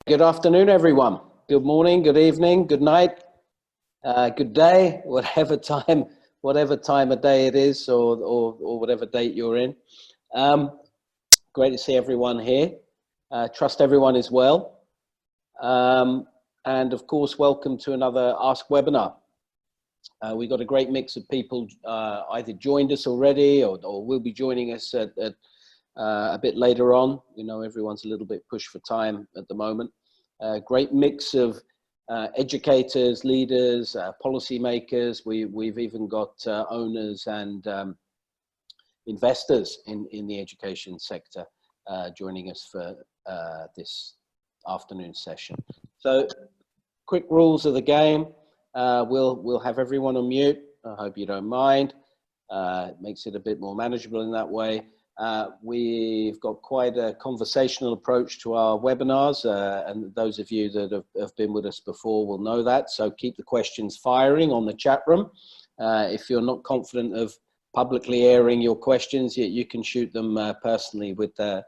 Good afternoon, everyone. Good morning, good evening, good night, good day, whatever time of day it is, or whatever date you're in. Great to see everyone here. Trust everyone is well. And of course, welcome to another Ask webinar. We've got a great mix of people either joined us already or will be joining us at a bit later on. You know, everyone's a little bit pushed for time at the moment. Great mix of educators, leaders, policymakers. We've even got owners and investors in the education sector joining us for this afternoon session. So, quick rules of the game. We'll have everyone on mute. I hope you don't mind. It makes it a bit more manageable in that way. We've got quite a conversational approach to our webinars, and those of you that have been with us before will know that. So keep the questions firing on the chat room. If you're not confident of publicly airing your questions, you can shoot them personally with to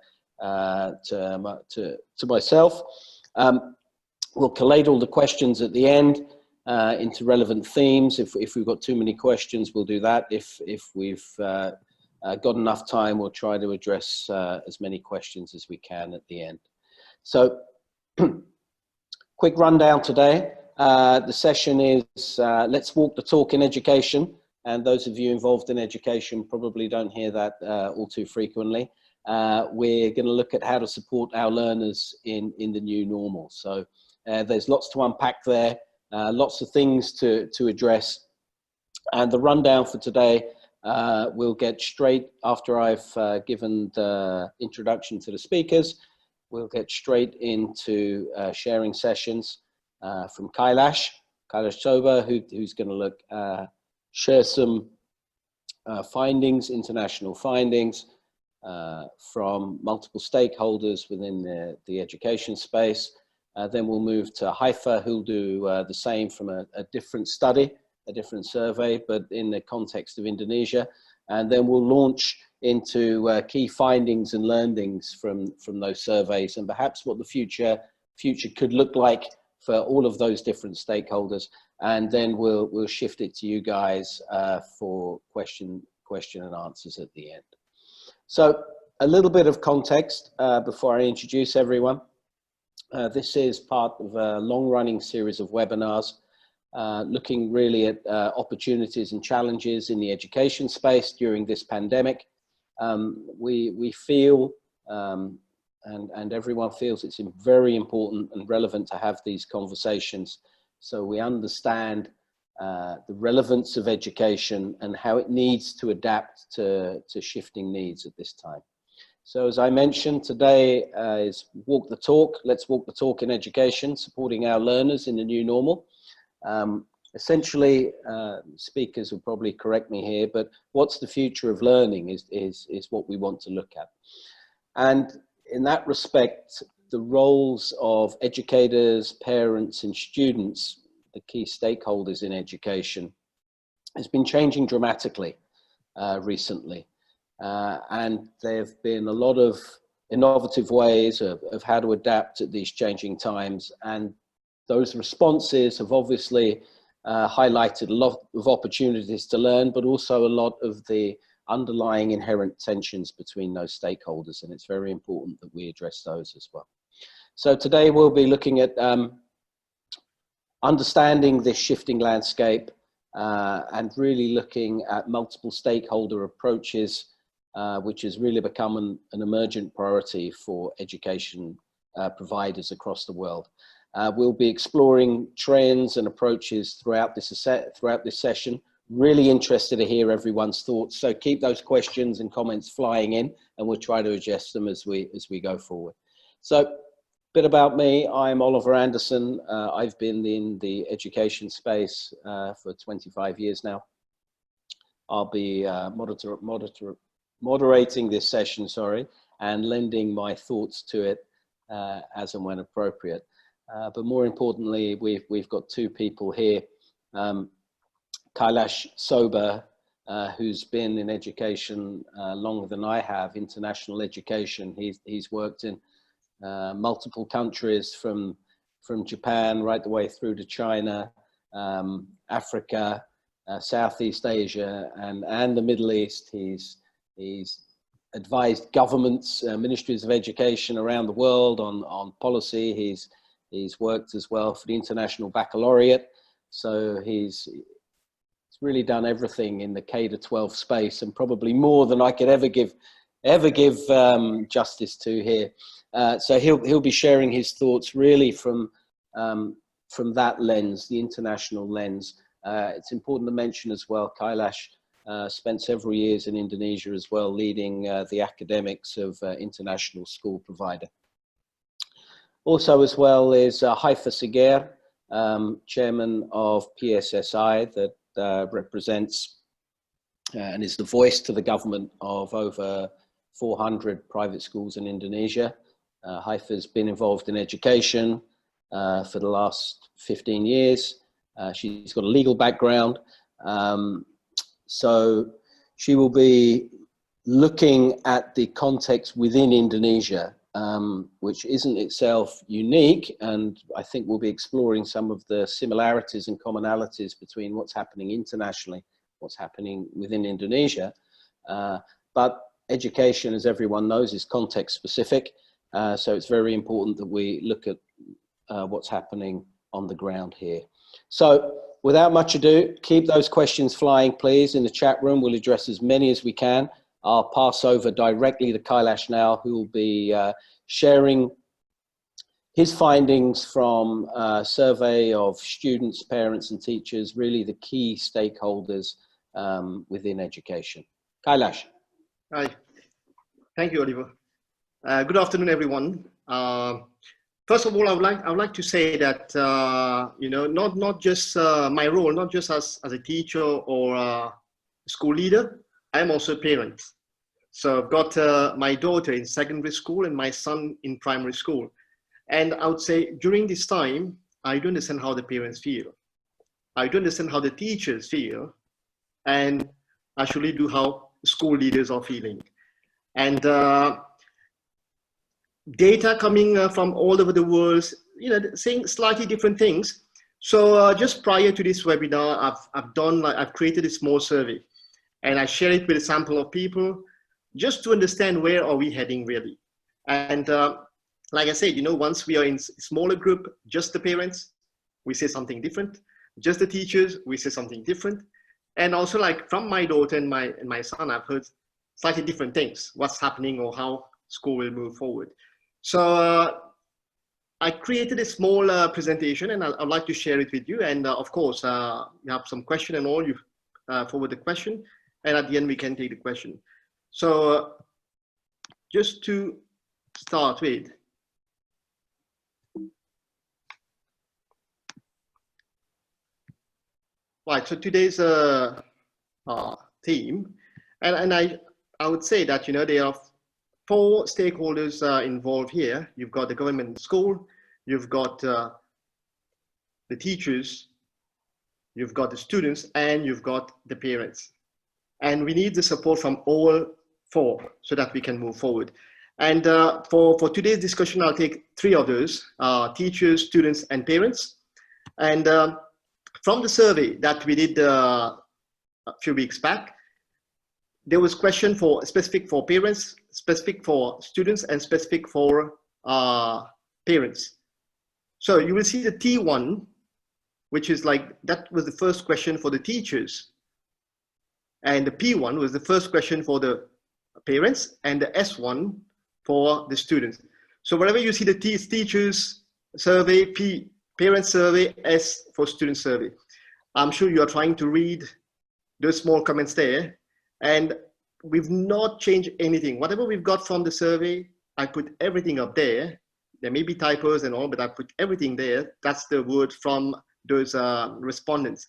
myself. We'll collate all the questions at the end into relevant themes. If we've got too many questions, we'll do that. If we've got enough time, we'll try to address as many questions as we can at the end. So, quick rundown today. The session is Let's Walk the Talk in Education. And those of you involved in education probably don't hear that all too frequently. We're going to look at how to support our learners in the new normal. So there's lots to unpack there, lots of things to address. And the rundown for today, we'll get straight after I've given the introduction to the speakers. We'll get straight into sharing sessions from Kailash Sobha, who's going to share some findings, international findings from multiple stakeholders within the education space. Then we'll move to Haifa, who'll do the same from a different study, a different survey, but in the context of Indonesia. And then we'll launch into key findings and learnings from those surveys, and perhaps what the future could look like for all of those different stakeholders. And then we'll shift it to you guys for question and answers at the end. So a little bit of context before I introduce everyone. This is part of a long-running series of webinars looking really at opportunities and challenges in the education space during this pandemic. We feel, and everyone feels, it's very important and relevant to have these conversations so we understand the relevance of education and how it needs to adapt to shifting needs at this time. So as I mentioned, today is Walk the Talk. Let's walk the talk in education, supporting our learners in the new normal. Essentially, speakers will probably correct me here, but what's the future of learning is what we want to look at. And in that respect, the roles of educators, parents, and students, the key stakeholders in education, has been changing dramatically recently. And there have been a lot of innovative ways of how to adapt at these changing times. And those responses have obviously highlighted a lot of opportunities to learn, but also a lot of the underlying inherent tensions between those stakeholders. And it's very important that we address those as well. So today we'll be looking at understanding this shifting landscape and really looking at multiple stakeholder approaches, which has really become an emergent priority for education providers across the world. We'll be exploring trends and approaches throughout this session. Really interested to hear everyone's thoughts. So keep those questions and comments flying in, and we'll try to adjust them as we go forward. So, a bit about me. I'm Oliver Anderson. I've been in the education space for 25 years now. I'll be moderating this session, and lending my thoughts to it as and when appropriate. But more importantly, we've got two people here. Kailash Sobha, who's been in education longer than I have, international education. He's worked in multiple countries from Japan right the way through to China, Africa, Southeast Asia, and the Middle East. He's advised governments, ministries of education around the world on policy. He's worked as well for the International Baccalaureate. So he's really done everything in the K to 12 space, and probably more than I could ever give justice to here. So he'll be sharing his thoughts really from that lens, the international lens. It's important to mention as well, Kailash spent several years in Indonesia as well, leading the academics of international school provider. Also as well is Haifa Seger, chairman of PSSI, that represents and is the voice to the government of over 400 private schools in Indonesia. Haifa's been involved in education for the last 15 years. She's got a legal background. So she will be looking at the context within Indonesia, which isn't itself unique, and I think we'll be exploring some of the similarities and commonalities between what's happening internationally, what's happening within Indonesia. But education, as everyone knows, is context specific, so it's very important that we look at what's happening on the ground here. So without much ado, keep those questions flying, please, in the chat room. We'll address as many as we can. I'll pass over directly to Kailash now, who will be sharing his findings from a survey of students, parents and teachers, really the key stakeholders within education. Kailash. Hi, thank you, Oliver. Good afternoon, everyone. First of all, I would like to say that not just my role, not just as a teacher or a school leader. I'm also a parent. So I've got my daughter in secondary school and my son in primary school. And I would say during this time, I do understand how the parents feel. I do understand how the teachers feel. And I surely do how school leaders are feeling. And data coming from all over the world, saying slightly different things. So just prior to this webinar, I've created a small survey, and I share it with a sample of people just to understand where are we heading really. And like I said, once we are in smaller group, just the parents, we say something different. Just the teachers, we say something different. And also, like from my daughter and my son, I've heard slightly different things, what's happening or how school will move forward. So I created a small presentation, and I'd like to share it with you. And of course, you have some question and all, you forward the question, and at the end we can take the question. So just to start with, right, so today's theme, and I would say that, there are 4 stakeholders involved here. You've got the government and school, you've got the teachers, you've got the students, and you've got the parents. And we need the support from all 4 so that we can move forward. And for today's discussion, I'll take 3 of those, teachers, students, and parents. And from the survey that we did a few weeks back, there was question specific for parents, specific for students, and specific for parents. So you will see the T1, which is like, that was the first question for the teachers. And the P1 was the first question for the parents, and the S1 for the students. So wherever you see the teachers survey, P, parents survey, S for student survey. I'm sure you are trying to read those small comments there. And we've not changed anything. Whatever we've got from the survey, I put everything up there. There may be typos and all, but I put everything there. That's the word from those respondents.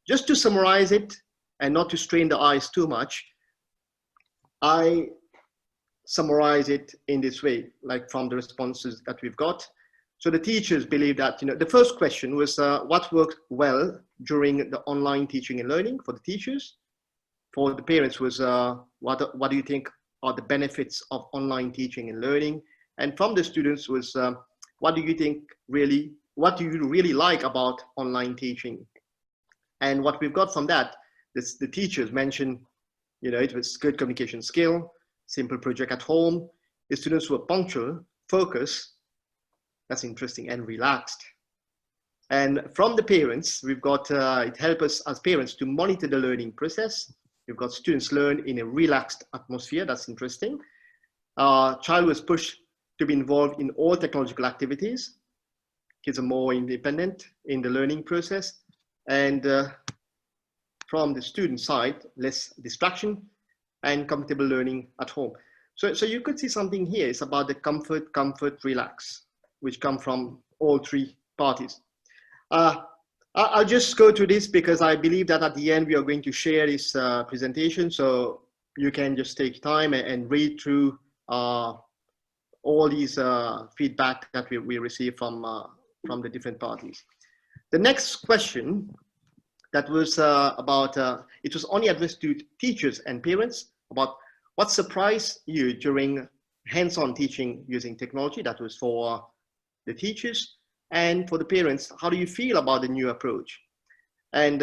Just to summarize it and not to strain the eyes too much, I summarize it in this way, like from the responses that we've got. So the teachers believe that, the first question was what worked well during the online teaching and learning for the teachers. For the parents was, what do you think are the benefits of online teaching and learning? And from the students was, what do you really like about online teaching? And what we've got from that, the teachers mentioned, it was good communication skill, simple project at home. The students were punctual, focused, that's interesting, and relaxed. And from the parents, we've got, it helps us as parents to monitor the learning process. We've got students learn in a relaxed atmosphere, that's interesting. Child was pushed to be involved in all technological activities. Kids are more independent in the learning process. And from the student side, less distraction and comfortable learning at home. So you could see something here. It's about the comfort, relax, which come from all three parties. I'll just go through this because I believe that at the end we are going to share this presentation. So you can just take time and read through all these feedback that we receive from the different parties. The next question that was about, it was only addressed to teachers and parents about what surprised you during hands-on teaching using technology. That was for the teachers. And for the parents, how do you feel about the new approach? And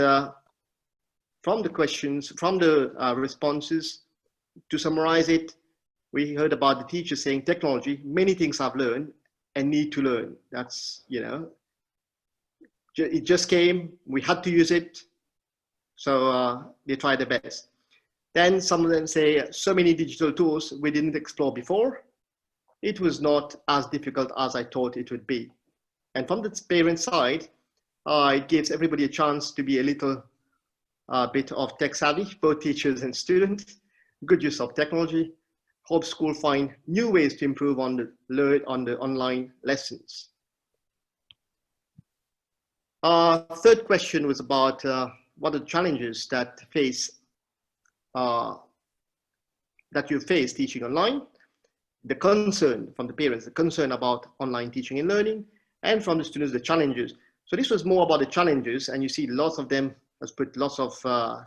from the questions, from the responses, to summarize it, we heard about the teachers saying technology, many things I've learned and need to learn. That's, it just came, we had to use it. So they tried their best. Then some of them say, so many digital tools we didn't explore before. It was not as difficult as I thought it would be. And from the parent side, it gives everybody a chance to be a little bit of tech savvy, both teachers and students. Good use of technology. Hope school find new ways to improve on the online lessons. Third question was about what are the challenges that you face teaching online. The concern from the parents, the concern about online teaching and learning, and from the students, the challenges. So this was more about the challenges, and you see lots of them has put lots of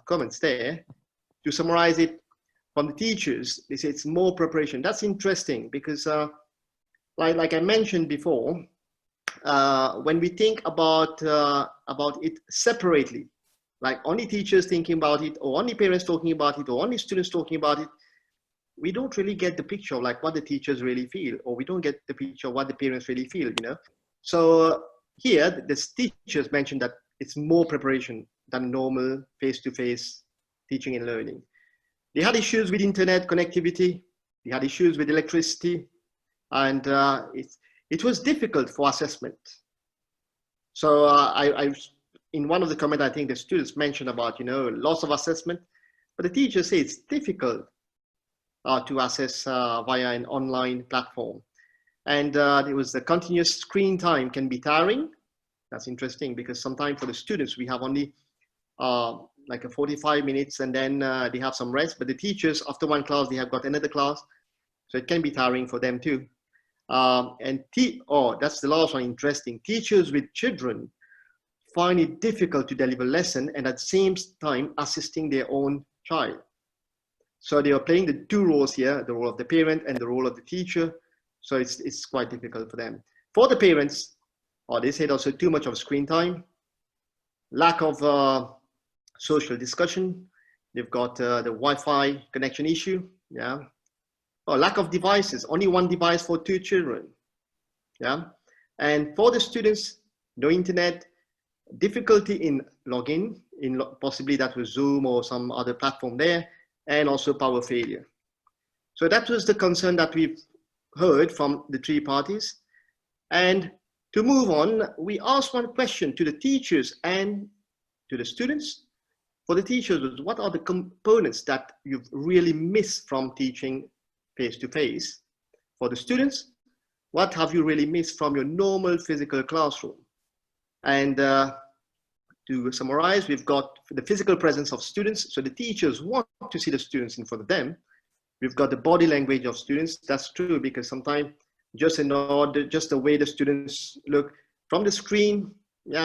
comments there. To summarize it, from the teachers, they say it's more preparation. That's interesting because like I mentioned before, when we think about it separately, like only teachers thinking about it, or only parents talking about it, or only students talking about it, we don't really get the picture of like what the teachers really feel, or we don't get the picture of what the parents really feel, So here, the teachers mentioned that it's more preparation than normal face-to-face teaching and learning. They had issues with internet connectivity. They had issues with electricity, and it was difficult for assessment. So I in one of the comments, I think the students mentioned about, loss of assessment, but the teachers say it's difficult to assess via an online platform. And it was the continuous screen time can be tiring. That's interesting because sometimes for the students, we have only like a 45 minutes and then they have some rest, but the teachers after one class, they have got another class. So it can be tiring for them too. That's the last one, interesting. Teachers with children find it difficult to deliver lesson and at the same time assisting their own child. So they are playing the two roles here, the role of the parent and the role of the teacher. So it's quite difficult for them. For the parents, they said also too much of screen time, lack of social discussion. They've got the Wi-Fi connection issue, lack of devices, only one device for two children, And for the students, no internet, difficulty in login, possibly that was Zoom or some other platform there, and also power failure. So that was the concern that we've heard from the three parties. And to move on, we asked one question to the teachers and to the students. For the teachers, what are the components that you've really missed from teaching face-to-face? For the students, what have you really missed from your normal physical classroom? And to summarize, we've got the physical presence of students. So the teachers want to see the students in front of them. We've got the body language of students. That's true because sometimes just the way the students look from the screen,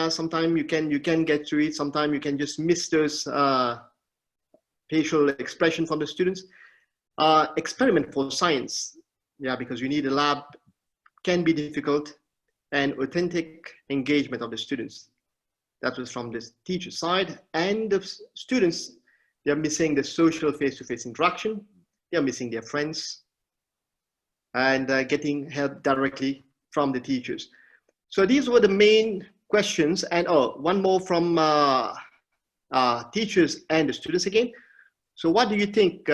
sometimes you can get through it. Sometimes you can just miss those facial expression from the students. Experiment for science, because you need a lab can be difficult, and authentic engagement of the students. That was from the teacher side, and the students, they're missing the social face-to-face interaction. They're missing their friends, and getting help directly from the teachers. So these were the main questions. And one more from teachers and the students again. So what do you think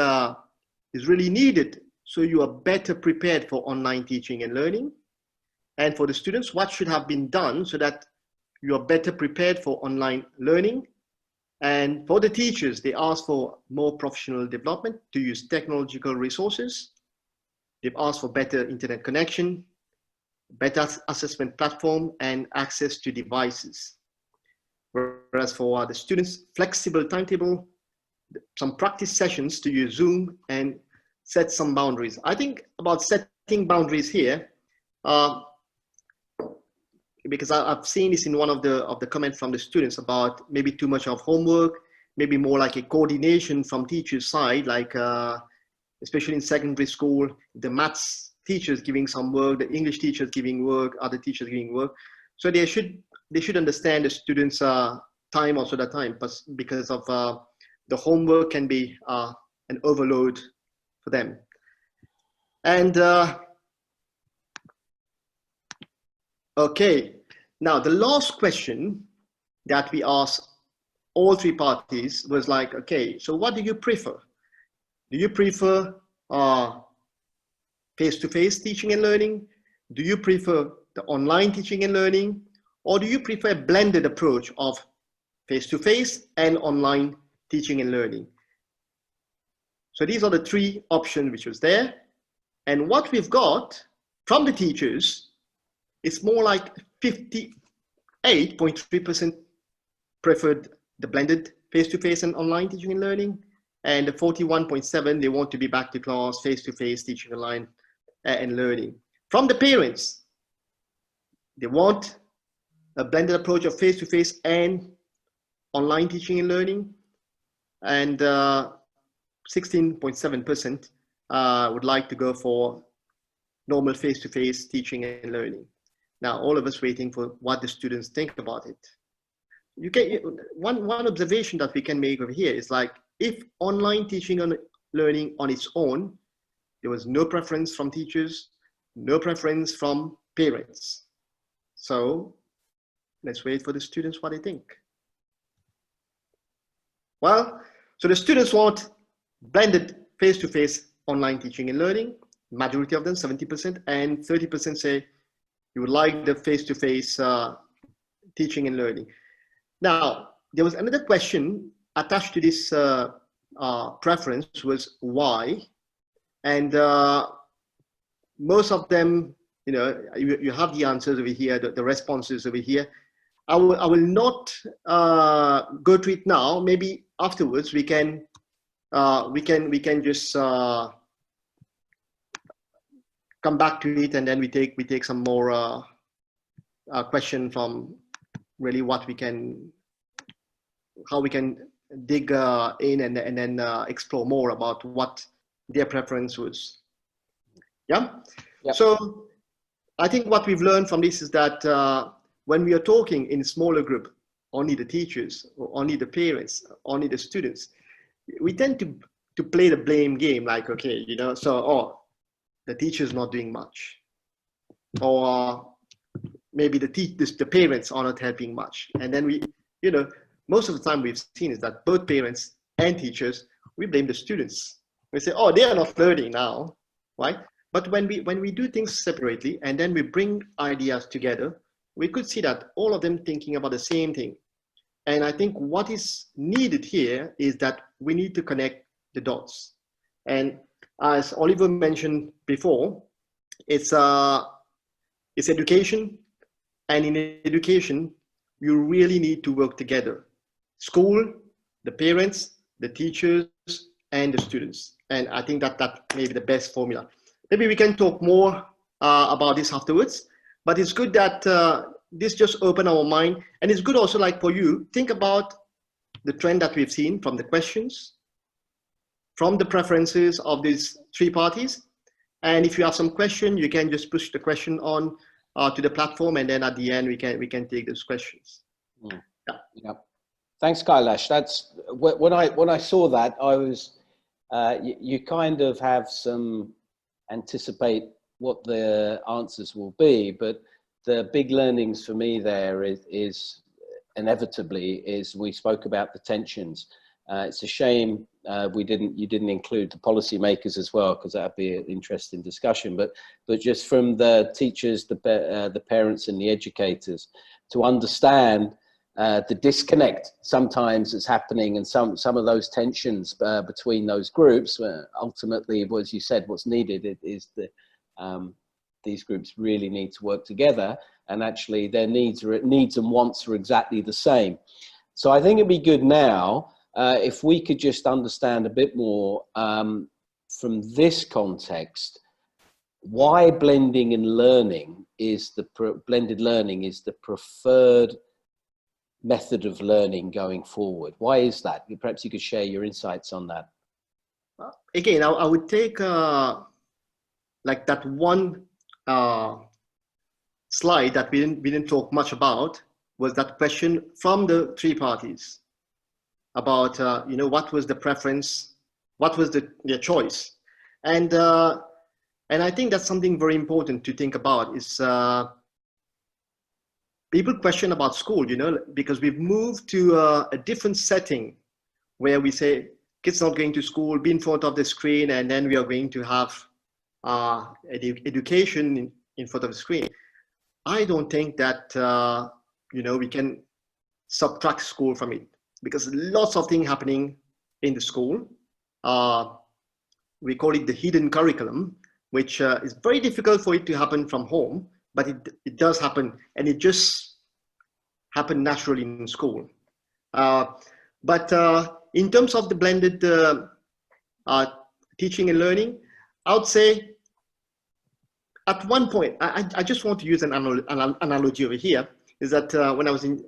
is really needed so you are better prepared for online teaching and learning? And for the students, what should have been done so that you are better prepared for online learning? And for the teachers, they asked for more professional development to use technological resources. They've asked for better internet connection, better assessment platform, and access to devices. Whereas for the students, flexible timetable, some practice sessions to use Zoom, and set some boundaries. I think about setting boundaries here, because I've seen this in one of the comments from the students about maybe too much of homework, maybe more like a coordination from teachers' side, like especially in secondary school, the maths teachers giving some work, the English teachers giving work, other teachers giving work. So they should understand the students' time also that time, because of the homework can be an overload for them. And okay, now the last question that we asked all three parties was like, okay, so what do you prefer? Do you prefer face-to-face teaching and learning? Do you prefer the online teaching and learning? Or do you prefer a blended approach of face-to-face and online teaching and learning? So these are the three options which was there. And what we've got from the teachers, it's more like 58.3% preferred the blended face-to-face and online teaching and learning. And the 41.7%, they want to be back to class, face-to-face teaching online and learning. From the parents, they want a blended approach of face-to-face and online teaching and learning. And 16.7% would like to go for normal face-to-face teaching and learning. Now, all of us waiting for what the students think about it. You can, one observation that we can make over here is like, if online teaching and learning on its own, there was no preference from teachers, no preference from parents. So let's wait for the students what they think. Well, so the students want blended face-to-face online teaching and learning. Majority of them, 70%, and 30% say you would like the face-to-face teaching and learning. Now, there was another question attached to this preference was why, and most of them, you know, you have the answers over here, the responses over here. I will not go to it now. Maybe afterwards we can just come back to it, and then we take some more question from really what we can, how we can dig in and then explore more about what their preference was. Yeah. Yep. So I think what we've learned from this is that when we are talking in smaller group, only the teachers, or only the parents, only the students, we tend to play the blame game, like, okay, you know, so the teacher's not doing much, or maybe the parents are not helping much. And then we, you know, most of the time we've seen is that both parents and teachers, we blame the students. We say, oh, they are not learning now, right? But when we do things separately and then we bring ideas together, we could see that all of them thinking about the same thing. And I think what is needed here is that we need to connect the dots. And as Oliver mentioned before, it's education. And in education, you really need to work together. School, the parents, the teachers, and the students. And I think that may be the best formula. Maybe we can talk more about this afterwards, but it's good that this just opened our mind. And it's good also, like, for you, think about the trend that we've seen from the questions, from the preferences of these three parties, And if you have some question, you can just push the question on to the platform, and then at the end we can take those questions. Mm. Yeah. Yeah. Thanks, Kailash. That's when I saw that, I was you kind of have some anticipate what the answers will be, but the big learnings for me there is inevitably is we spoke about the tensions. It's a shame you didn't include the policymakers as well, because that'd be an interesting discussion. But just from the teachers, the parents, and the educators to understand the disconnect sometimes that's happening, and some of those tensions between those groups. Ultimately, as you said, what's needed is that these groups really need to work together, and actually their needs and wants are exactly the same. So I think it'd be good now if we could just understand a bit more from this context why blended learning is the preferred method of learning going forward. Why is that? Perhaps you could share your insights on that. Again, I would take like that one slide that we didn't talk much about, was that question from the three parties about what was the preference, what was their choice, and I think that's something very important to think about. Is people question about school, because we've moved to a different setting where we say kids not going to school, be in front of the screen, and then we are going to have education in front of the screen. I don't think that we can subtract school from it, because lots of things happening in the school. We call it the hidden curriculum, which is very difficult for it to happen from home, but it does happen, and it just happen naturally in school. But in terms of the blended teaching and learning, I would say at one point, I just want to use an analogy over here, is that when I was in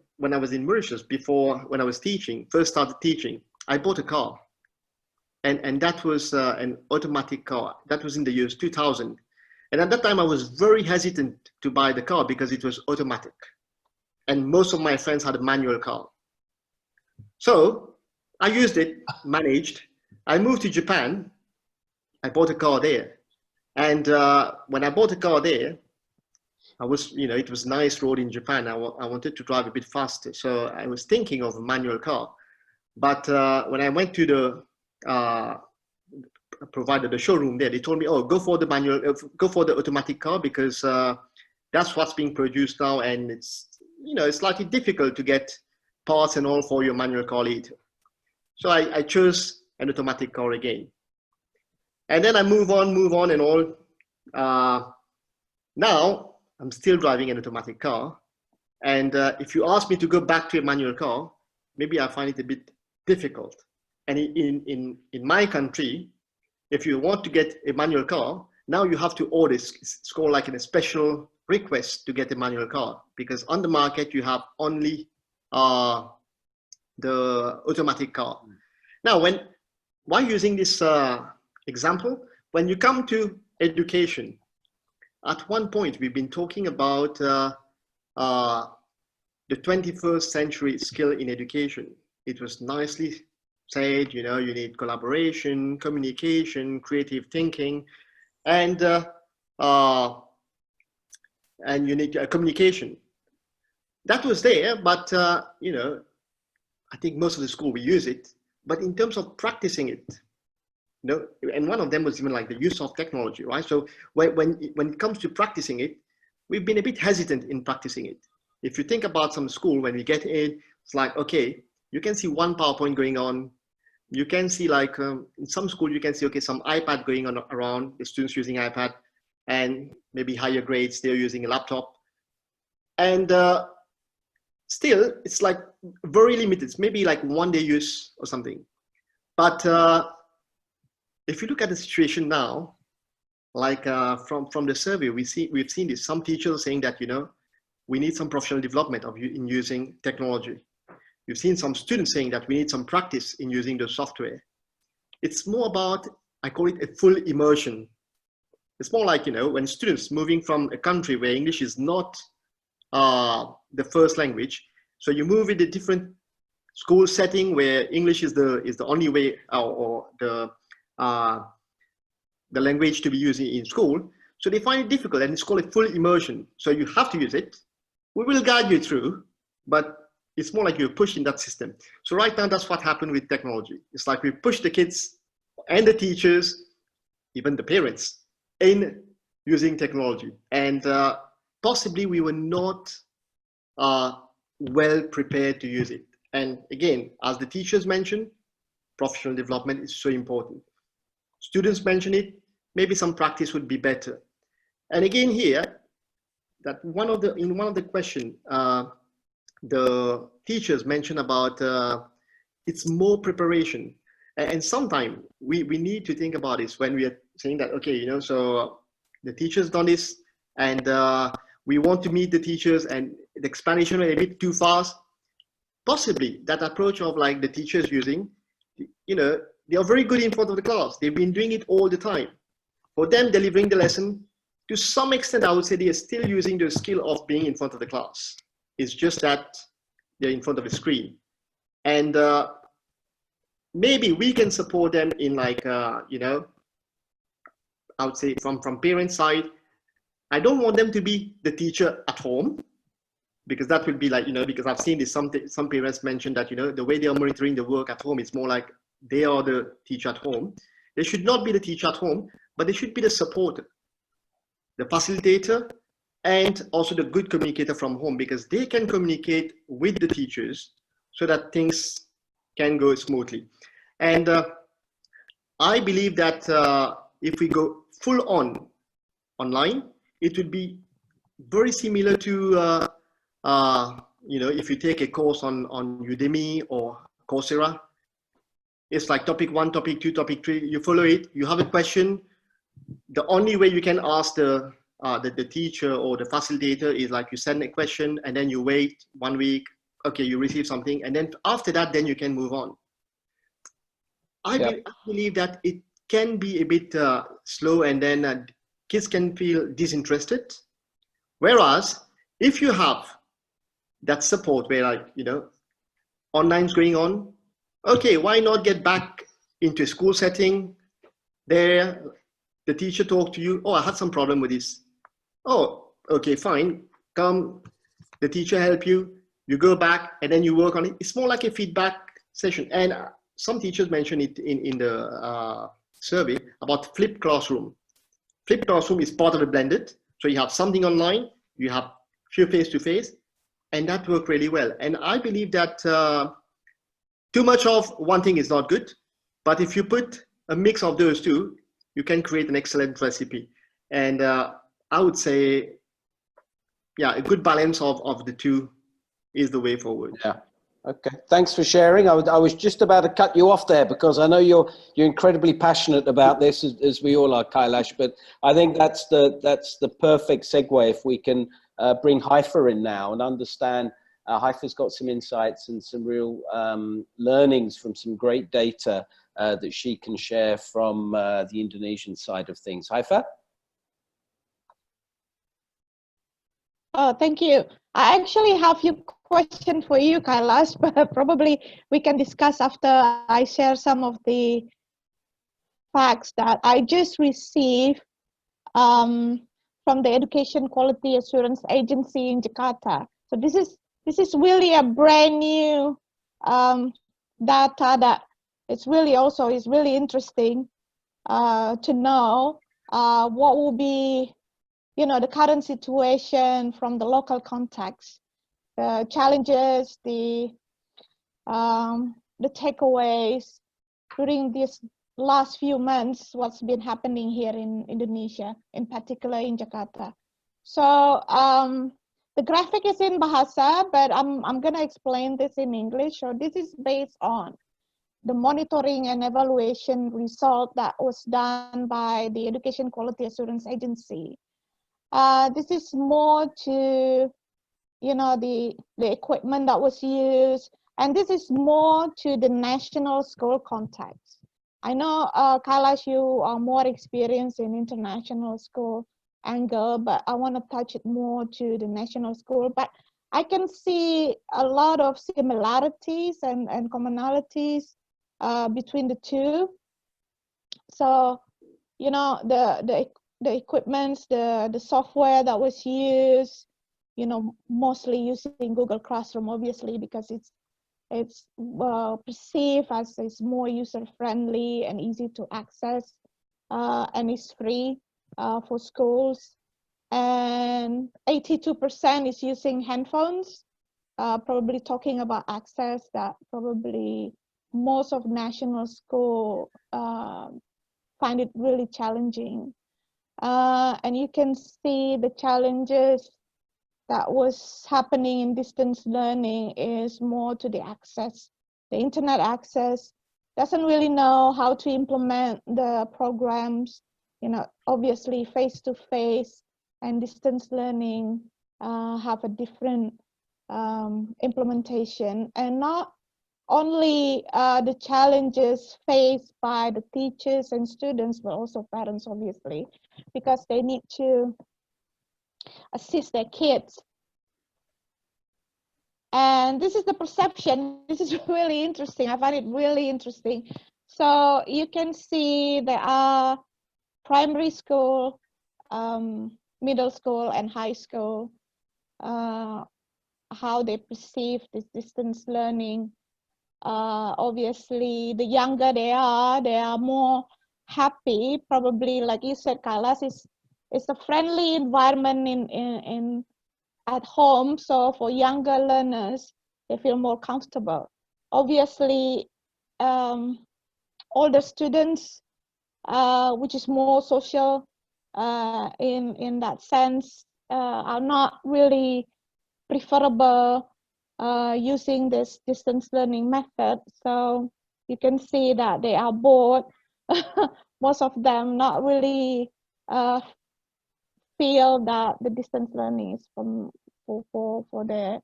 Mauritius, when I was first started teaching, I bought a car. And that was an automatic car. That was in the years 2000. And at that time, I was very hesitant to buy the car because it was automatic. And most of my friends had a manual car. So I used it, managed. I moved to Japan. I bought a car there. And when I bought a car there, it was a nice road in Japan. I wanted to drive a bit faster. So I was thinking of a manual car. But when I went to the provided the showroom there, they told me, oh, go for the automatic car, because that's what's being produced now, and it's it's slightly difficult to get parts and all for your manual car later. So I chose an automatic car again, and then I move on and all. Now I'm still driving an automatic car, and if you ask me to go back to a manual car, maybe I find it a bit difficult. And in my country, if you want to get a manual car, now you have to order. It's called like a special request to get a manual car, because on the market you have only the automatic car. Now, why using this example? When you come to education, at one point we've been talking about the 21st century skill in education. It was nicely said, you need collaboration, communication, creative thinking, and you need communication. That was there, but I think most of the school we use it. But in terms of practicing it, and one of them was even like the use of technology, right? So when it comes to practicing it, we've been a bit hesitant in practicing it. If you think about some school, when we get in, it's like, okay, you can see one PowerPoint going on. You can see like in some school, you can see, okay, some iPad going on around, the students using iPad, and maybe higher grades, they're using a laptop. And still, it's like very limited. It's maybe like one day use or something. But if you look at the situation now, like from the survey, we've seen this. Some teachers saying that, we need some professional development in using technology. You've seen some students saying that we need some practice in using the software. It's more about, I call it a full immersion, It's more like, when students moving from a country where English is not the first language, so you move in a different school setting where English is the only way, or the language to be used in school. So they find it difficult, and it's called a full immersion. So you have to use it. We will guide you through, but it's more like you're pushed in that system. So right now, that's what happened with technology. It's like we push the kids and the teachers, even the parents, in using technology. And possibly we were not well prepared to use it. And again, as the teachers mentioned, professional development is so important. Students mention it, maybe some practice would be better. And again here, that in one of the question, the teachers mentioned about it's more preparation. And sometimes we need to think about this when we are saying that, okay, so the teachers done this, and we want to meet the teachers, and the explanation is a bit too fast. Possibly that approach of like the teachers using, they are very good in front of the class. They've been doing it all the time. For them delivering the lesson, to some extent, I would say they are still using the skill of being in front of the class. It's just that they're in front of a screen. And maybe we can support them in like, I would say from parent side, I don't want them to be the teacher at home, because that will be like, because I've seen this, some parents mention that, the way they are monitoring the work at home, it's more like they are the teacher at home. They should not be the teacher at home, but they should be the supporter, the facilitator, and also the good communicator from home, because they can communicate with the teachers so that things can go smoothly. And I believe that if we go full on online, it would be very similar to, if you take a course on Udemy or Coursera. It's like topic 1, topic 2, topic 3, you follow it, you have a question. The only way you can ask the teacher or the facilitator is like you send a question and then you wait 1 week, okay, you receive something, and then after that, then you can move on. I believe that it can be a bit slow, and then kids can feel disinterested. Whereas if you have that support where, like, online's going on, okay, why not get back into a school setting? There, the teacher talked to you, oh, I had some problem with this. Oh, okay, fine. Come, the teacher help you, you go back, and then you work on it. It's more like a feedback session. And some teachers mentioned it in the survey about flipped classroom. Flipped classroom is part of a blended. So you have something online, you have few face-to-face, and that worked really well. And I believe that too much of one thing is not good, but if you put a mix of those two, you can create an excellent recipe. And I would say, yeah, a good balance of the two is the way forward. Yeah. Okay. Thanks for sharing. I was just about to cut you off there, because I know you're incredibly passionate about this, as we all are, Kailash. But I think that's the perfect segue if we can bring Haifa in now and understand. Haifa's got some insights and some real learnings from some great data that she can share from the Indonesian side of things. Haifa? Oh, thank you. I actually have a few questions for you, Kailash, but probably we can discuss after I share some of the facts that I just received from the Education Quality Assurance Agency in Jakarta. So this is really a brand new data that it's really interesting to know what will be, the current situation from the local context, the challenges, the takeaways during these last few months, what's been happening here in Indonesia, in particular in Jakarta. So the graphic is in Bahasa, but I'm gonna explain this in English. So this is based on the monitoring and evaluation result that was done by the Education Quality Assurance Agency. This is more to, the equipment that was used, and this is more to the national school context. I know, Kailash, you are more experienced in international school angle, but I want to touch it more to the national school. But I can see a lot of similarities and commonalities between the two. So, you know, the equipments, the software that was used, you know, mostly using Google Classroom, obviously, because it's perceived as it's more user friendly and easy to access, and it's free for schools. And 82% is using handphones, probably talking about access that probably most of national school find it really challenging. And you can see the challenges that was happening in distance learning is more to the access. The internet access doesn't really know how to implement the programs, you know, obviously face-to-face and distance learning have a different implementation, and not only the challenges faced by the teachers and students, but also parents, obviously, because they need to assist their kids. And this is the perception. This is really interesting. I find it really interesting. So you can see there are primary school, middle school, and high school, how they perceive this distance learning. Obviously, the younger they are more happy. Probably, like you said, Kailash, it's a friendly environment in at home. So for younger learners, they feel more comfortable. Obviously, older students, which is more social in that sense, are not really preferable using this distance learning method. So you can see that they are bored. Most of them not really feel that the distance learning is for their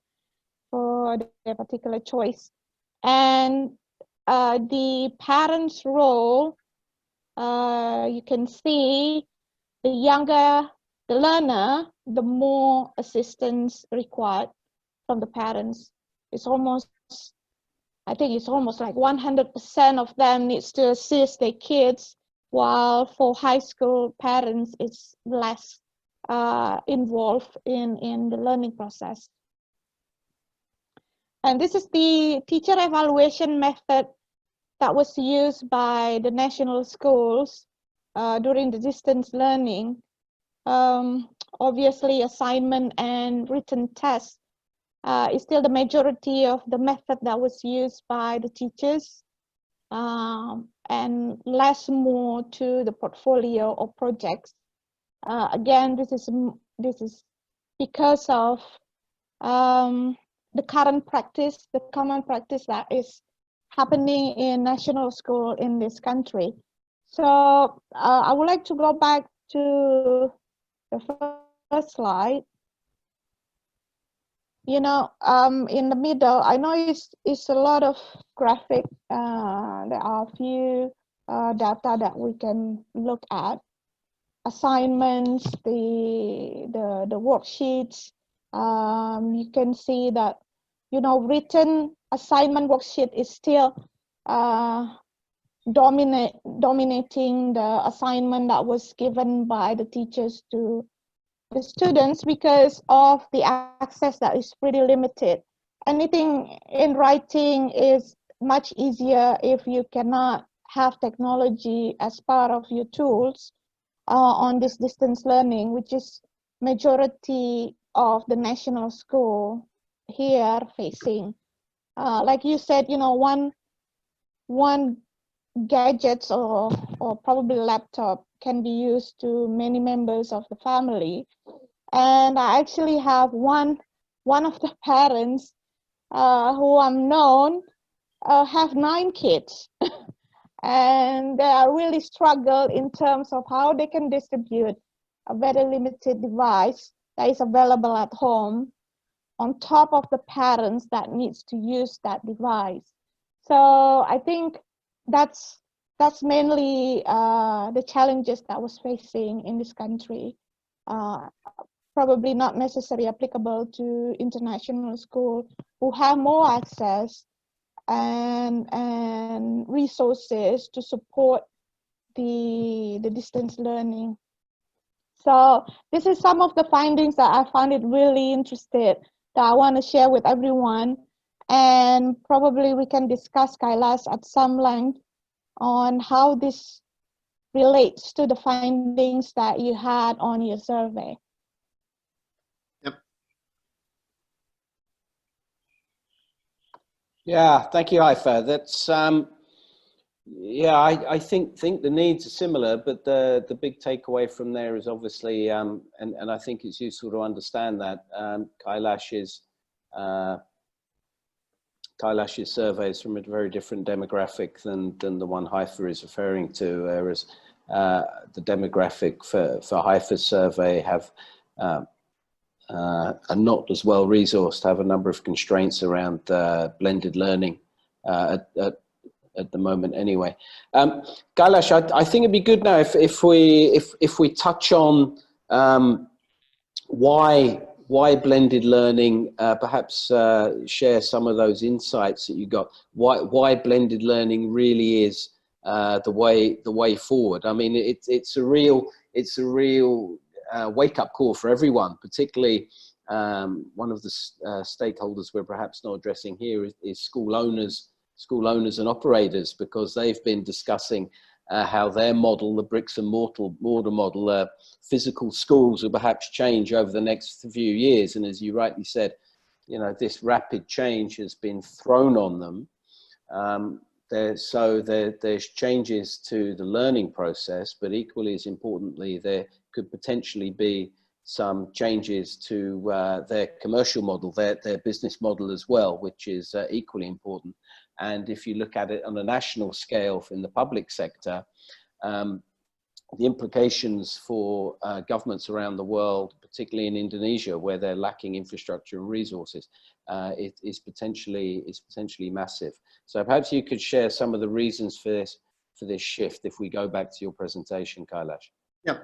particular choice. And the parents' role, you can see the younger the learner, the more assistance required from the parents. It's almost, I think it's almost like 100% of them needs to assist their kids, while for high school parents, it's less involved in the learning process. And this is the teacher evaluation method that was used by the national schools during the distance learning. Obviously, assignment and written tests is still the majority of the method that was used by the teachers, and less more to the portfolio or projects. Again, this is because of the current practice, the common practice that is happening in national school in this country. So I would like to go back to the first slide. You know, in the middle, I know it's a lot of graphic. There are a few data that we can look at. Assignments, the worksheets. You can see that, you know, written assignment worksheet is still dominating the assignment that was given by the teachers to the students, because of the access that is pretty limited. Anything in writing is much easier if you cannot have technology as part of your tools on this distance learning, which is majority of the national school here facing. Like you said, you know, one gadgets or probably laptop can be used to many members of the family. And I actually have one of the parents who I'm known have 9 kids. And they are really struggle in terms of how they can distribute a very limited device that is available at home on top of the parents that needs to use that device. So I think that's that's mainly the challenges that I was facing in this country. Probably not necessarily applicable to international school who have more access and resources to support the distance learning. So this is some of the findings that I found it really interested that I want to share with everyone, and probably we can discuss, Kailash, at some length on how this relates to the findings that you had on your survey. Yep. Yeah, thank you, Haifa. That's yeah, I think the needs are similar, but the big takeaway from there is obviously, and I think it's useful to understand that Kailash's survey is from a very different demographic than the one Haifa is referring to, whereas the demographic for Haifa's survey are not as well resourced, have a number of constraints around blended learning at the moment anyway. Kailash, I think it'd be good now if we touch on why blended learning, perhaps share some of those insights that you got, why blended learning really is the way forward. I mean, it's a real wake-up call for everyone, particularly one of the stakeholders we're perhaps not addressing here is school owners and operators, because they've been discussing how their model, the bricks and mortar model, physical schools will perhaps change over the next few years. And as you rightly said, you know, this rapid change has been thrown on them. There's changes to the learning process, but equally as importantly, there could potentially be some changes to their commercial model, their business model as well, which is equally important. And if you look at it on a national scale in the public sector, the implications for governments around the world, particularly in Indonesia, where they're lacking infrastructure and resources, is potentially massive. So perhaps you could share some of the reasons for this shift if we go back to your presentation, Kailash. Yeah,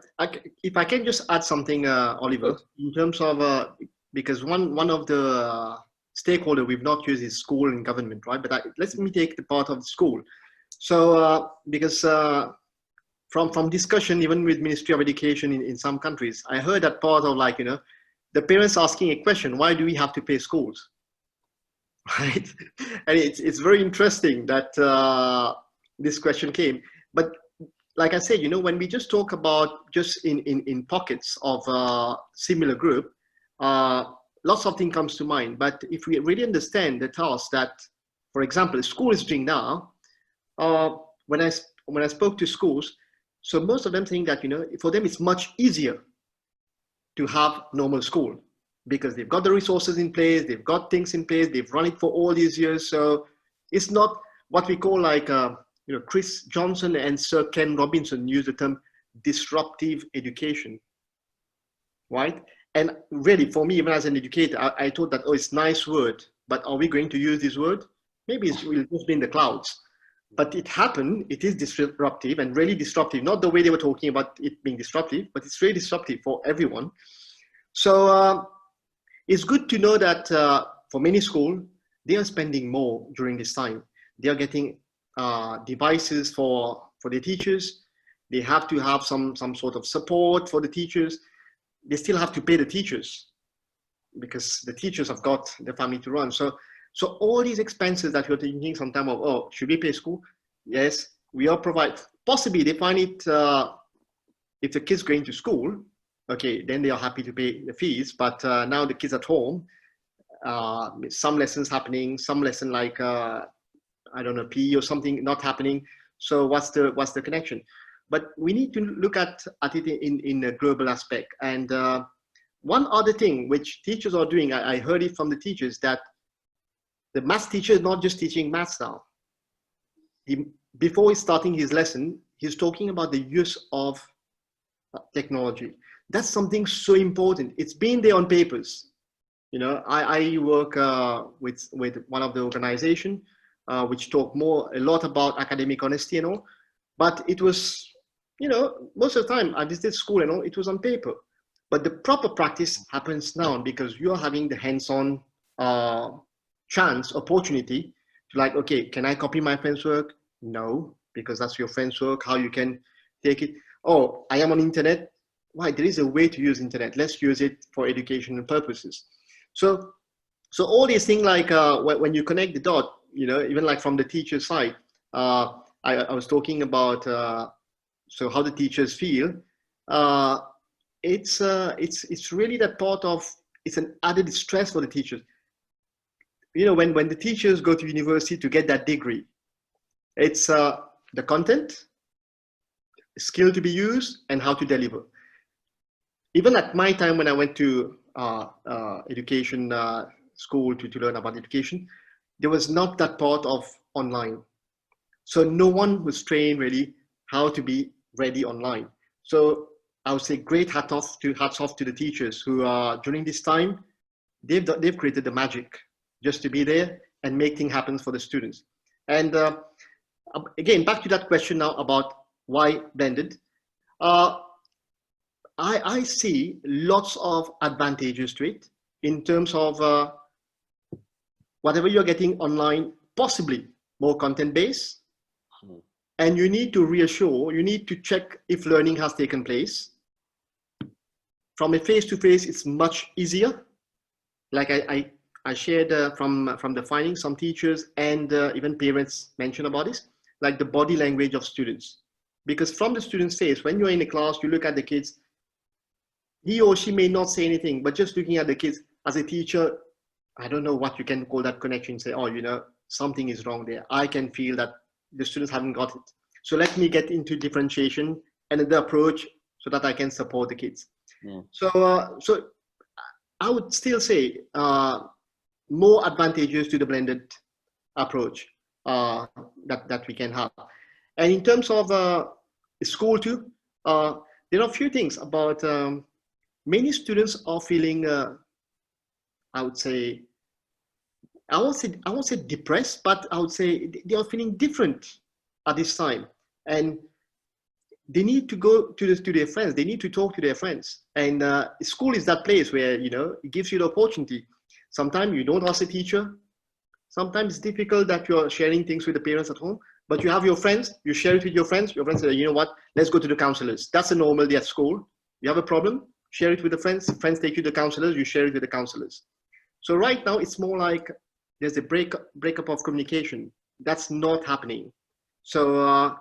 if I can just add something, Oliver, in terms of because one of the stakeholder we've not used is school and government, right? But let me take the part of the school. So because from discussion, even with Ministry of Education in some countries, I heard that part of, like, you know, the parents asking a question, why do we have to pay schools? Right? And it's very interesting that this question came. But like I said, you know, when we just talk about just in pockets of similar group, lots of things comes to mind. But if we really understand the task that, for example, the school is doing now, when I spoke to schools, so most of them think that, you know, for them it's much easier to have normal school because they've got the resources in place, they've got things in place, they've run it for all these years. So it's not what we call, like, you know, Chris Johnson and Sir Ken Robinson use the term disruptive education, right? And really, for me, even as an educator, I thought that, oh, it's a nice word, but are we going to use this word? Maybe it will just be in the clouds. But it happened, it is disruptive and really disruptive, not the way they were talking about it being disruptive, but it's really disruptive for everyone. So it's good to know that for many schools, they are spending more during this time. They are getting devices for the teachers. They have to have some sort of support for the teachers. They still have to pay the teachers because the teachers have got the family to run. So all these expenses that you're thinking sometimes of, oh, should we pay school? Yes, we all provide. Possibly they find it, if the kids going to school, okay, then they are happy to pay the fees. But now the kids at home, some lessons happening, some lesson like, I don't know, PE or something not happening. So what's the connection? But we need to look at it in a global aspect. And one other thing which teachers are doing, I heard it from the teachers, that the maths teacher is not just teaching maths now. Before he's starting his lesson, he's talking about the use of technology. That's something so important. It's been there on papers. You know, I work with one of the organization which talk a lot about academic honesty and all. But it was, you know, most of the time I visited school and all, it was on paper. But the proper practice happens now because you're having the hands-on opportunity to like, okay, can I copy my friend's work? No, because that's your friend's work. How you can take it? Oh, I am on internet. Why? There is a way to use internet. Let's use it for educational purposes. So all these things like when you connect the dot, you know, even like from the teacher side, I was talking about so how the teachers feel. It's really that part of, it's an added stress for the teachers. You know, when the teachers go to university to get that degree, it's the content, skill to be used, and how to deliver. Even at my time when I went to education school to learn about education, there was not that part of online. So no one was trained really how to be ready online. So I would say great hats off to the teachers who are during this time, they've created the magic just to be there and make things happen for the students. And again, back to that question now about why blended. I see lots of advantages to it in terms of whatever you're getting online, possibly more content based. And you need to reassure, you need to check if learning has taken place. From a face-to-face, it's much easier. Like I shared from the findings, some teachers and even parents mentioned about this, like the body language of students. Because from the student's face, when you're in a class, you look at the kids, he or she may not say anything, but just looking at the kids as a teacher, I don't know what you can call that connection, say, oh, you know, something is wrong there. I can feel that the students haven't got it. So let me get into differentiation and the approach so that I can support the kids. Yeah. So I would still say more advantages to the blended approach that we can have. And in terms of school too, there are a few things about many students are feeling, I won't say depressed, but I would say they are feeling different at this time. And they need to go to their friends. They need to talk to their friends. And school is that place where, you know, it gives you the opportunity. Sometimes you don't ask a teacher. Sometimes it's difficult that you're sharing things with the parents at home, but you have your friends, you share it with your friends. Your friends say, you know what, let's go to the counselors. That's a normal day at school. You have a problem, share it with the friends. Friends take you to the counselors, you share it with the counselors. So right now it's more like there's a breakup of communication. That's not happening. So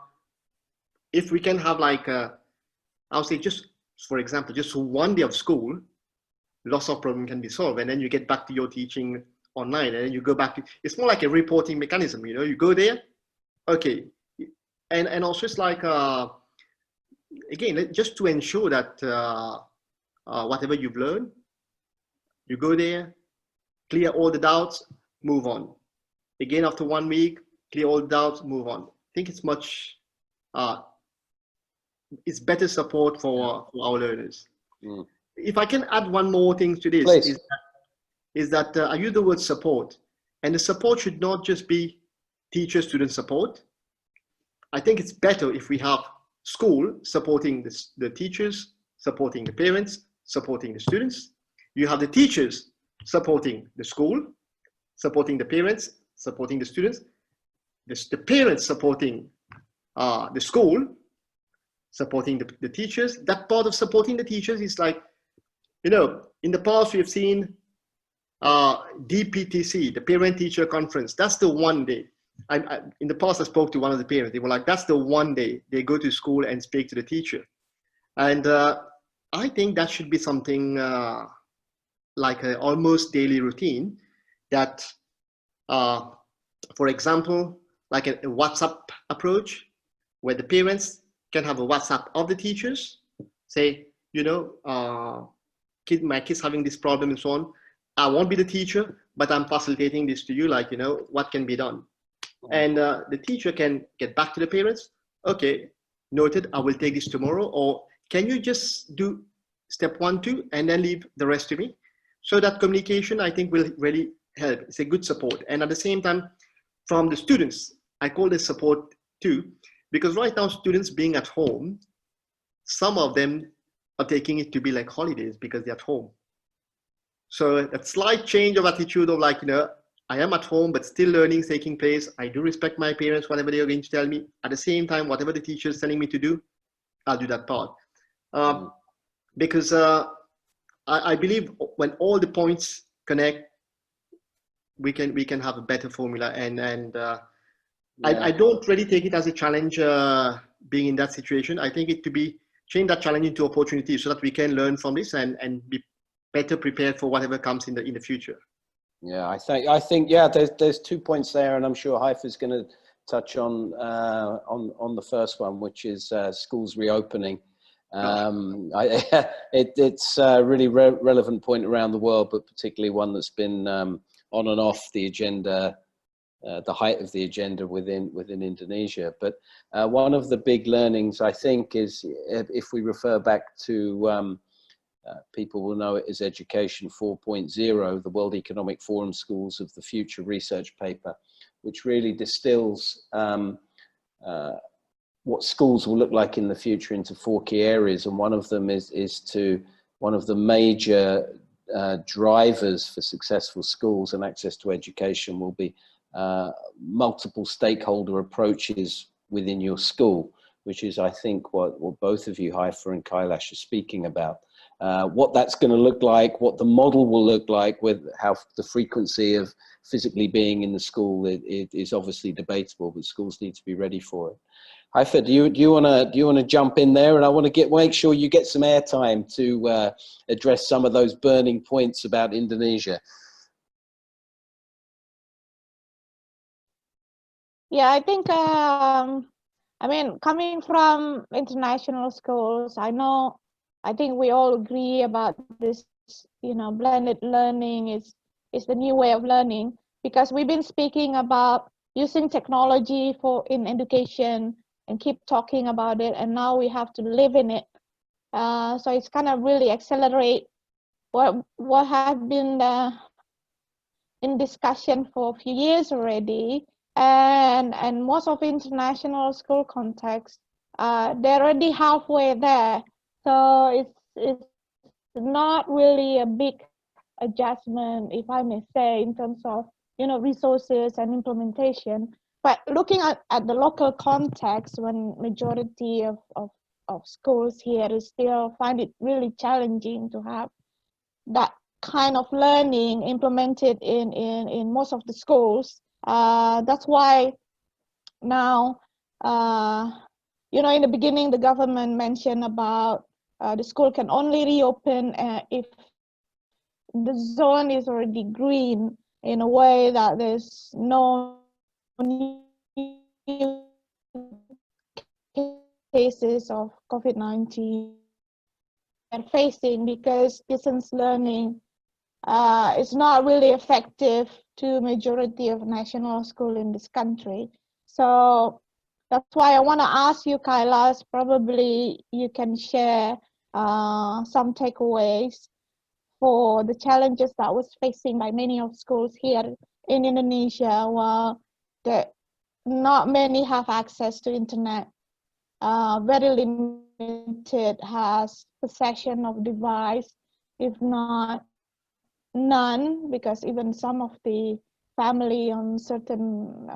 if we can have like, I would say just, for example, just 1 day of school, lots of problems can be solved. And then you get back to your teaching online and then you go back to, it's more like a reporting mechanism, you know, you go there, okay. And also it's like, again, just to ensure that whatever you've learned, you go there, clear all the doubts, move on. Again, after 1 week, clear all the doubts, move on. I think it's much, it's better support for our learners. Mm. If I can add one more thing to this, is that I use the word support, and the support should not just be teacher-student support. I think it's better if we have school supporting the teachers, supporting the parents, supporting the students. You have the teachers supporting the school, supporting the parents, supporting the students, the parents supporting the school, supporting the teachers. That part of supporting the teachers is like, you know, in the past we have seen DPTC, the parent-teacher conference. That's the 1 day. In the past, I spoke to one of the parents. They were like, that's the 1 day they go to school and speak to the teacher. And I think that should be something like an almost daily routine that, for example, like a WhatsApp approach, where the parents can have a WhatsApp of the teachers, say, you know, my kid's having this problem and so on. I won't be the teacher, but I'm facilitating this to you, like, you know, what can be done. And the teacher can get back to the parents. Okay, noted, I will take this tomorrow. Or can you just do step 1, 2, and then leave the rest to me? So that communication, I think, will really help. It's a good support. And at the same time, from the students, I call this support too. Because right now, students being at home, some of them are taking it to be like holidays because they're at home. So a slight change of attitude of like, I am at home, but still learning is taking place. I do respect my parents, whatever they are going to tell me. At the same time, whatever the teacher is telling me to do, I'll do that part. Because I believe when all the points connect, we can have a better formula. And I don't really take it as a challenge being in that situation. I think it to be change that challenge into opportunity so that we can learn from this and be better prepared for whatever comes in the future. Yeah, I think yeah, there's 2 points there, and I'm sure Haifa's going to touch on the first one, which is schools reopening. It's a really relevant point around the world, but particularly one that's been on and off the agenda, the height of the agenda within Indonesia. But one of the big learnings, I think, is if we refer back to people will know it as Education 4.0, the World Economic Forum Schools of the Future research paper, which really distills what schools will look like in the future into 4 key areas. And one of them one of the major drivers for successful schools and access to education will be multiple stakeholder approaches within your school, which is, I think, what both of you, Haifa and Kailash, are speaking about. What that's going to look like, what the model will look like, with how the frequency of physically being in the school it is obviously debatable, but schools need to be ready for it. Haifa, do you want to jump in there? And I want to make sure you get some airtime to address some of those burning points about Indonesia. Yeah, I think I mean, coming from international schools, I think we all agree about this, blended learning is the new way of learning, because we've been speaking about using technology in education and keep talking about it, and now we have to live in it. So it's kind of really accelerate what had been in discussion for a few years already. And most of international school contexts, they're already halfway there. So it's not really a big adjustment, if I may say, in terms of resources and implementation. But looking at the local context, when majority of schools here is still find it really challenging to have that kind of learning implemented in most of the schools. That's why now, in the beginning, the government mentioned about the school can only reopen if the zone is already green, in a way that there's no new cases of COVID-19 are facing, because distance learning is not really effective to majority of national school in this country. So that's why I want to ask you, Kailash, probably you can share some takeaways for the challenges that was facing by many of schools here in Indonesia, where not many have access to internet, very limited has possession of device, if not none, because even some of the family on certain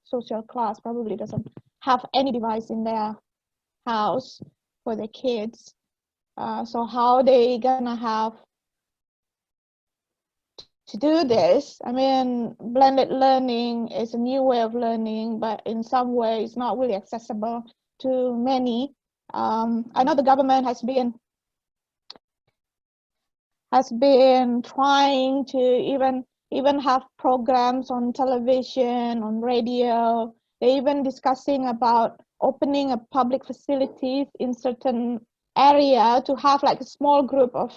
social class probably doesn't have any device in their house for their kids. So how they gonna have to do this? I mean, blended learning is a new way of learning, but in some ways not really accessible to many. I know the government has been trying to even have programs on television, on radio. They're even discussing about opening a public facilities in certain area to have like a small group of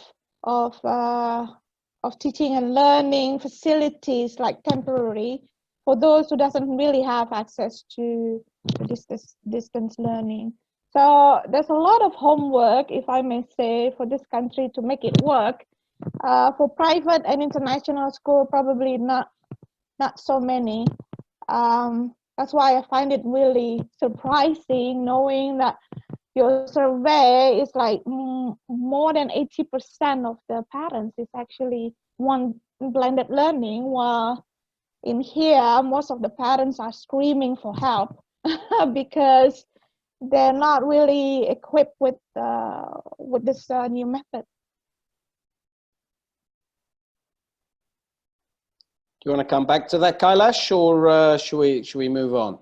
teaching and learning facilities, like temporary, for those who doesn't really have access to distance learning. So there's a lot of homework, if I may say, for this country to make it work. For private and international school, probably not so many. That's why I find it really surprising knowing that your survey is like more than 80% of the parents is actually want blended learning, while in here most of the parents are screaming for help because they're not really equipped with this new method. Do you want to come back to that, Kailash, or should we move on?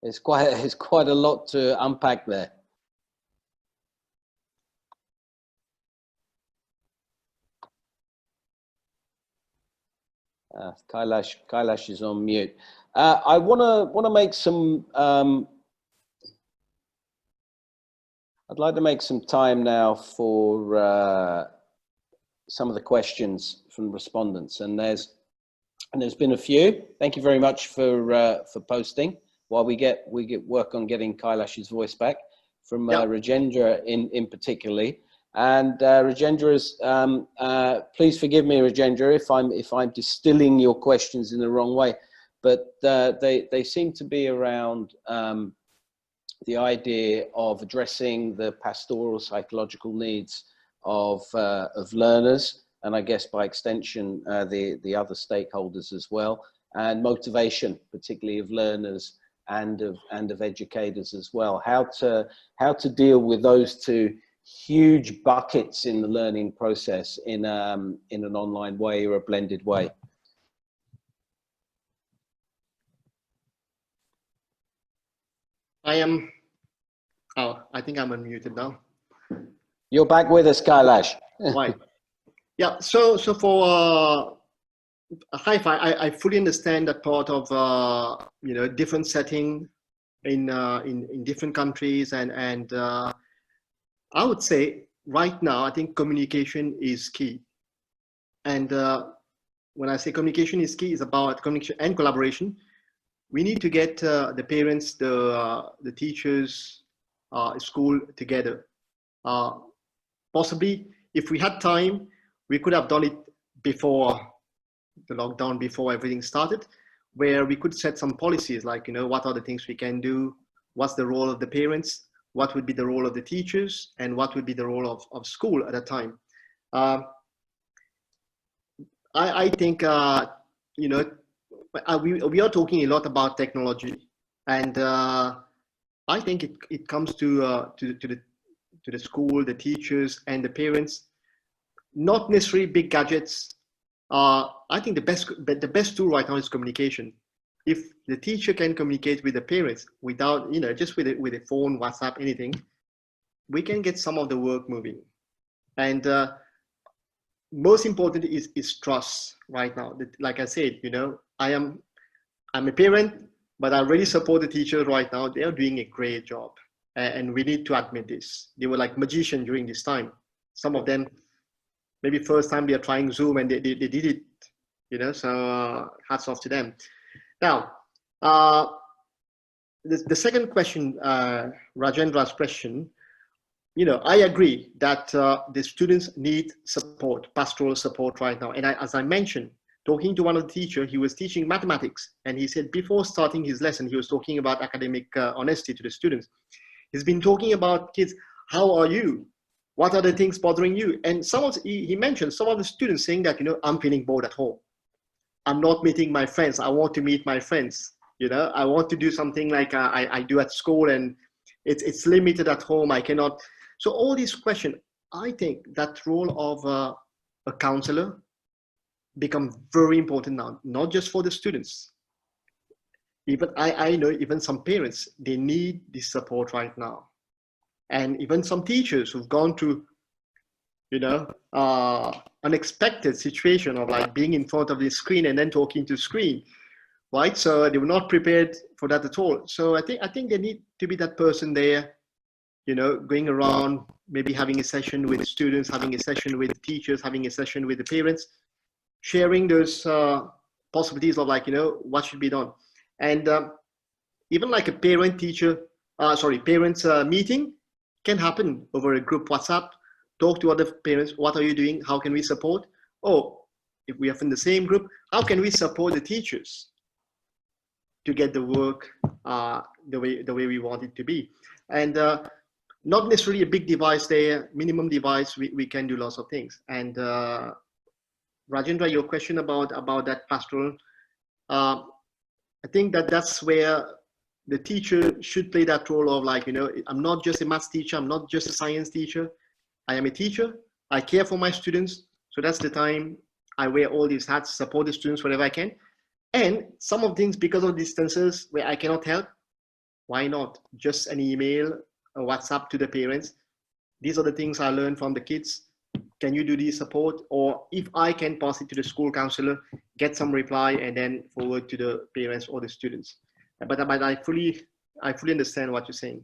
It's quite a lot to unpack there. Kailash is on mute. I wanna make some. I'd like to make some time now for some of the questions from respondents, and there's been a few. Thank you very much for posting. While we get work on getting Kailash's voice back from Rajendra in particularly. And Rajendra is, please forgive me, Rajendra, if I'm distilling your questions in the wrong way, but they seem to be around the idea of addressing the pastoral psychological needs of learners, and I guess by extension the other stakeholders as well, and motivation, particularly of learners and of educators as well. How to deal with those two huge buckets in the learning process in an online way or a blended way. I think I'm unmuted now. You're back with us, Kailash. Right. Yeah. So for Hi-Fi, I fully understand that part of different setting in different countries, and I would say right now I think communication is key. And when I say communication is key, it's about communication and collaboration. We need to get the parents, the teachers, school together. Possibly, if we had time, we could have done it before the lockdown, before everything started, where we could set some policies like, what are the things we can do? What's the role of the parents? What would be the role of the teachers? And what would be the role of school at a time? I think, we are talking a lot about technology, and I think it comes to the school, the teachers, and the parents. Not necessarily big gadgets. I think the best tool right now is communication. If the teacher can communicate with the parents without, just with a phone, WhatsApp, anything, we can get some of the work moving. And most important is trust right now. Like I said, I'm a parent, but I really support the teachers right now. They are doing a great job, and we need to admit this. They were like magicians during this time. Some of them, maybe first time they are trying Zoom, and they did it, so hats off to them. Now, the second question, Rajendra's question, I agree that the students need support, pastoral support right now. And as I mentioned, talking to one of the teachers, he was teaching mathematics, and he said before starting his lesson, he was talking about academic honesty to the students. He's been talking about kids, how are you? What are the things bothering you? And he mentioned some of the students saying that, I'm feeling bored at home. I'm not meeting my friends. I want to meet my friends. I want to do something like I do at school, and it's limited at home. I cannot. So all these questions, I think that role of a counselor becomes very important now, not just for the students. Even I know even some parents, they need this support right now. And even some teachers who've gone through, unexpected situation of like being in front of the screen and then talking to screen, right? So they were not prepared for that at all. So I think they need to be that person there, going around, maybe having a session with students, having a session with teachers, having a session with the parents, sharing those possibilities of like, what should be done. And even like a parents meeting can happen over a group WhatsApp. Talk to other parents. What are you doing? How can we support? Oh, if we are in the same group, how can we support the teachers? to get the work the way we want it to be. And not necessarily a big device there, minimum device, we can do lots of things. And Rajendra, your question about that pastoral, I think that's where the teacher should play that role of, like, you know, I'm not just a maths teacher, I'm not just a science teacher, I am a teacher, I care for my students. So that's the time I wear all these hats, support the students wherever I can. And some of things, because of distances where I cannot help, why not just an email, a WhatsApp to the parents? These are the things I learned from the kids. Can you do this support? Or if I can pass it to the school counselor, get some reply and then forward to the parents or the students. But I fully understand what you're saying.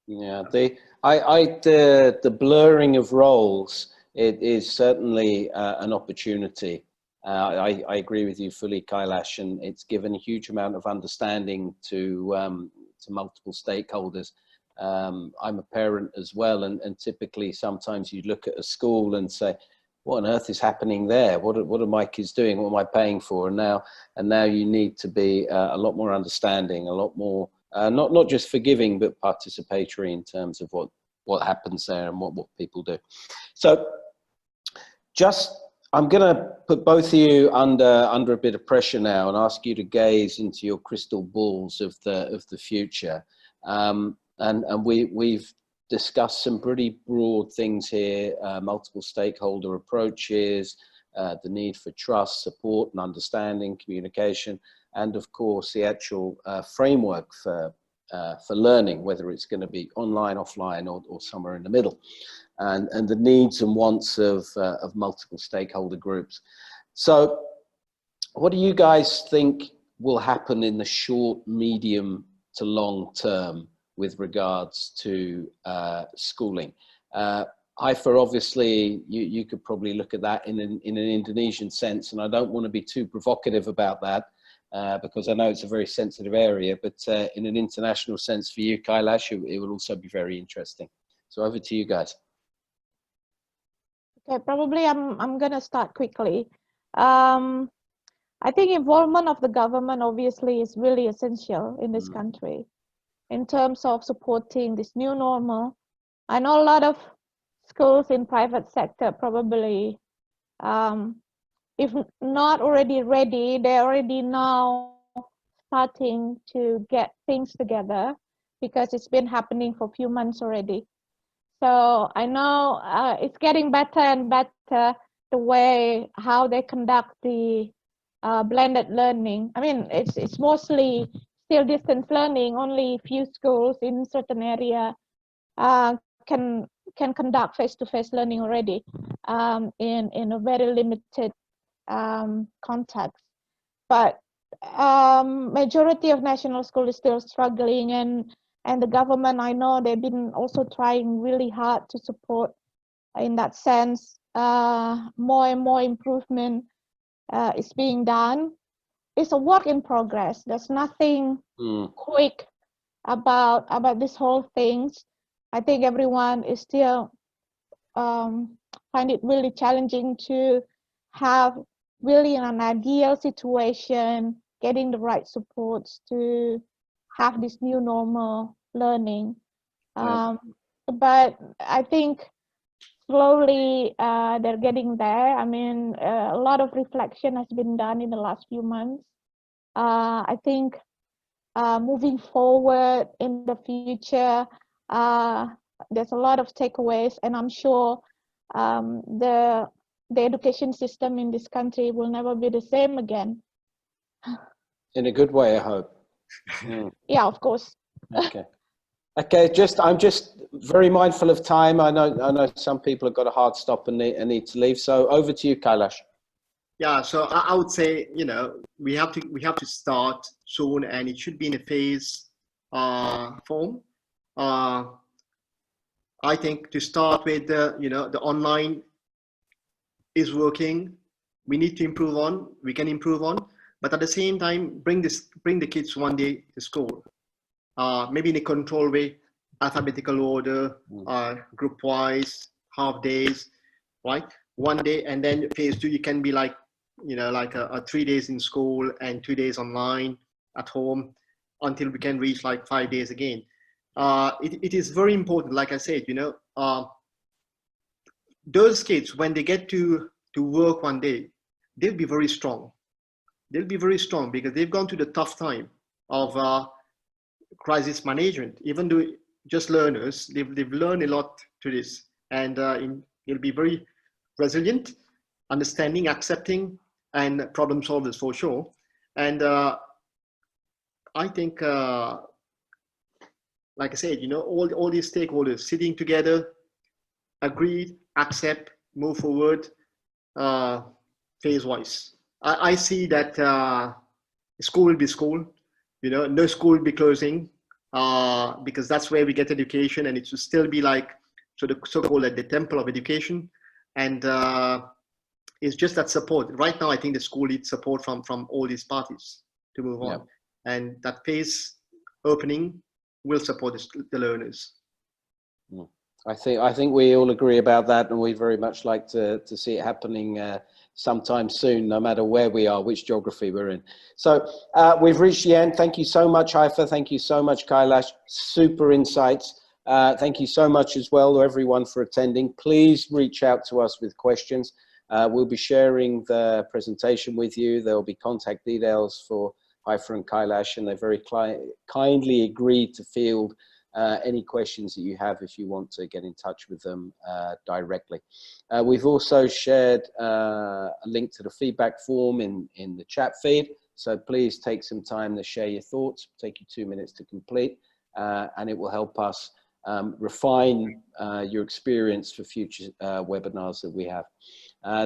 Yeah, the blurring of roles, it is certainly an opportunity. I agree with you fully, Kailash, and it's given a huge amount of understanding to multiple stakeholders. I'm a parent as well, and typically sometimes you look at a school and say, what on earth is happening there? What are my kids doing? What am I paying for? And now you need to be a lot more understanding, a lot more not just forgiving, but participatory in terms of what happens there and what people do. So I'm going to put both of you under a bit of pressure now and ask you to gaze into your crystal balls of the future. And we've discussed some pretty broad things here, multiple stakeholder approaches, the need for trust, support and understanding, communication, and of course the actual framework for learning, whether it's going to be online, offline, or somewhere in the middle, and the needs and wants of multiple stakeholder groups. So what do you guys think will happen in the short, medium to long term with regards to schooling? Haifa, obviously, you could probably look at that in an Indonesian sense, and I don't want to be too provocative about that because I know it's a very sensitive area, but in an international sense for you, Kailash, it will also be very interesting. So over to you guys. Okay, probably I'm gonna start quickly. I think involvement of the government obviously is really essential in this country in terms of supporting this new normal. I know a lot of schools in private sector probably, if not already ready, they're already now starting to get things together because it's been happening for a few months already. So I know it's getting better and better, the way how they conduct the blended learning. I mean, it's mostly still distance learning. Only a few schools in certain area can conduct face-to-face learning already in a very limited context. But majority of national school is still struggling, and the government, I know they've been also trying really hard to support in that sense. More and more improvement is being done. It's a work in progress. There's nothing quick about this whole things. I think everyone is still find it really challenging to have really an ideal situation, getting the right supports to have this new normal learning. But I think slowly they're getting there. I mean, a lot of reflection has been done in the last few months. I think moving forward in the future, there's a lot of takeaways, and I'm sure the education system in this country will never be the same again. In a good way, I hope. Yeah, of course. Okay. Okay, I'm just very mindful of time. I know some people have got a hard stop and need to leave. So over to you, Kailash. Yeah, so I would say, you know, we have to start soon, and it should be in a phase form. I think to start with, the online is working. We need to improve on. We can improve on, but at the same time, bring the kids one day to school. Maybe in a controlled way, alphabetical order, group wise, half days, right? One day, and then phase 2, you can be like, like a 3 days in school and 2 days online at home. until we can reach like 5 days again. It is very important, like I said, those kids, when they get to work one day, they'll be very strong. They'll be very strong because they've gone through the tough time of crisis management. Even though just learners, they've learned a lot to this, and they'll be very resilient, understanding, accepting, and problem solvers for sure. And I think, like I said, all these stakeholders sitting together, agreed, accept, move forward, phase-wise. I see that school will be school, no school will be closing, because that's where we get education, and it should still be like so-called like the temple of education. And it's just that support. Right now, I think the school needs support from all these parties to move on. Yep. And that phase opening will support the learners. I think we all agree about that, and we very much like to see it happening sometime soon, no matter where we are, which geography we're in. So we've reached the end. Thank you so much, Haifa. Thank you so much, Kailash. Super insights. Thank you so much as well to everyone for attending. Please reach out to us with questions. We'll be sharing the presentation with you. There will be contact details for Haifa and Kailash, and they very kindly agreed to field any questions that you have if you want to get in touch with them directly. We've also shared a link to the feedback form in the chat feed, so please take some time to share your thoughts. It'll take you 2 minutes to complete, and it will help us refine your experience for future webinars that we have.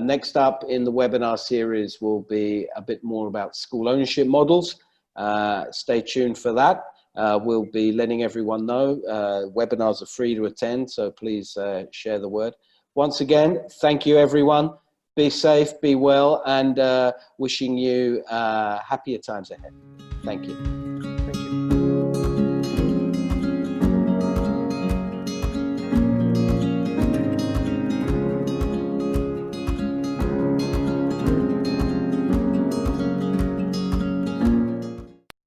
Next up in the webinar series will be a bit more about school ownership models. Stay tuned for that. We'll be letting everyone know webinars are free to attend, so please share the word. Once again, thank you everyone. Be safe, be well, and wishing you happier times ahead. Thank you.